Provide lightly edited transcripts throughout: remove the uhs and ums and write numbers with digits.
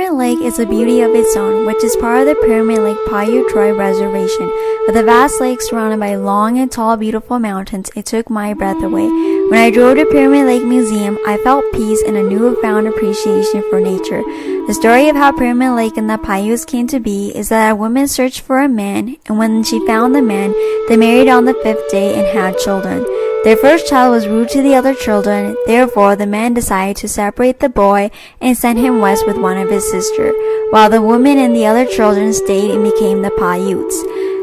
Pyramid Lake is a beauty of its own, which is part of the Pyramid Lake Paiute Tribe Reservation. With a vast lake surrounded by long and tall beautiful mountains, it took my breath away. When I drove to Pyramid Lake Museum, I felt peace and a newfound appreciation for nature. The story of how Pyramid Lake and the Paiutes came to be is that a woman searched for a man, and when she found the man, they married on the 5th day and had children. Their first child was rude to the other children, therefore the man decided to separate the boy and send him west with one of his sisters, while the woman and the other children stayed and became the Paiutes.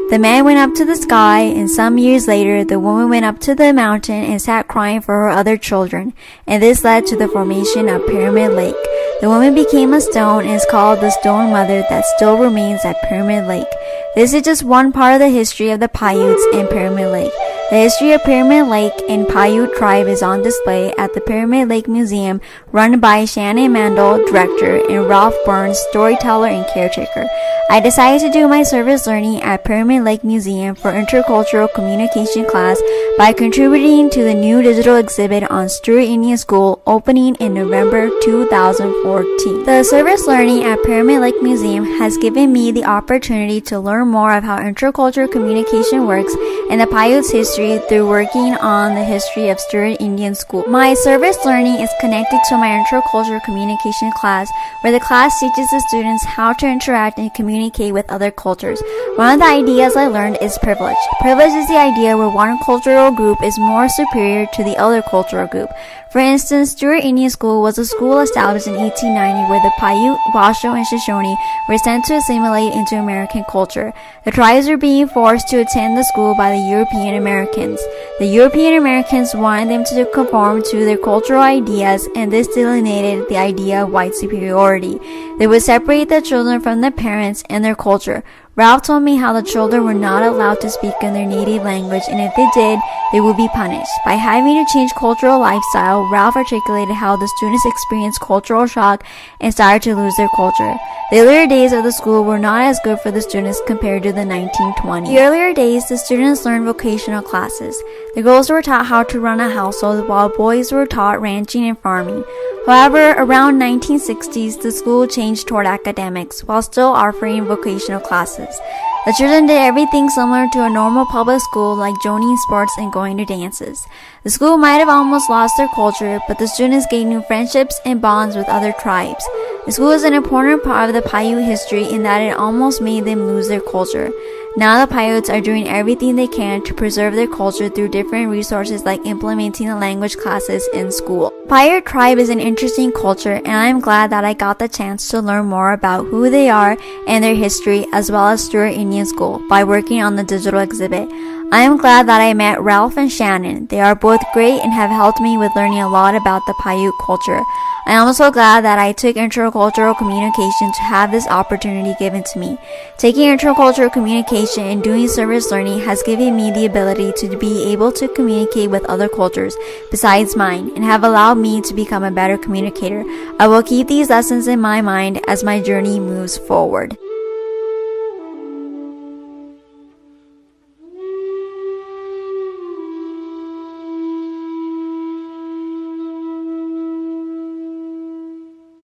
The man went up to the sky, and some years later, the woman went up to the mountain and sat crying for her other children, and this led to the formation of Pyramid Lake. The woman became a stone and is called the Stone Mother that still remains at Pyramid Lake. This is just one part of the history of the Paiutes and Pyramid Lake. The history of Pyramid Lake and Paiute tribe is on display at the Pyramid Lake Museum, run by Shannon Mandel, director, and Ralph Burns, storyteller and caretaker. I decided to do my service learning at Pyramid Lake Museum for intercultural communication class by contributing to the new digital exhibit on Stewart Indian School opening in November 2014. The service learning at Pyramid Lake Museum has given me the opportunity to learn more of how intercultural communication works and the Paiutes' history through working on the history of Stewart Indian School. My service learning is connected to my intercultural communication class, where the class teaches the students how to interact and communicate with other cultures. One of the ideas I learned is privilege. Privilege is the idea where one cultural group is more superior to the other cultural group. For instance, Stewart Indian School was a school established in 1890 where the Paiute, Washoe, and Shoshone were sent to assimilate into American culture. The tribes were being forced to attend the school by the European Americans. The European Americans wanted them to conform to their cultural ideas, and this delineated the idea of white superiority. They would separate the children from their parents and their culture. Ralph told me how the children were not allowed to speak in their native language, and if they did, they would be punished. By having to change cultural lifestyle, Ralph articulated how the students experienced cultural shock and started to lose their culture. The earlier days of the school were not as good for the students compared to the 1920s. The earlier days, the students learned vocational classes. The girls were taught how to run a household, while boys were taught ranching and farming. However, around 1960s, the school changed toward academics, while still offering vocational classes. The children did everything similar to a normal public school, like joining sports and going to dances. The school might have almost lost their culture, but the students gained new friendships and bonds with other tribes. The school is an important part of the Paiute history in that it almost made them lose their culture. Now the Paiutes are doing everything they can to preserve their culture through different resources like implementing the language classes in school. Paiute tribe is an interesting culture, and I am glad that I got the chance to learn more about who they are and their history, as well as Stewart Indian School, by working on the digital exhibit. I am glad that I met Ralph and Shannon. They are both great and have helped me with learning a lot about the Paiute culture. I am also glad that I took intercultural communication to have this opportunity given to me. Taking intercultural communication and doing service learning has given me the ability to be able to communicate with other cultures besides mine and have allowed me to become a better communicator. I will keep these lessons in my mind as my journey moves forward.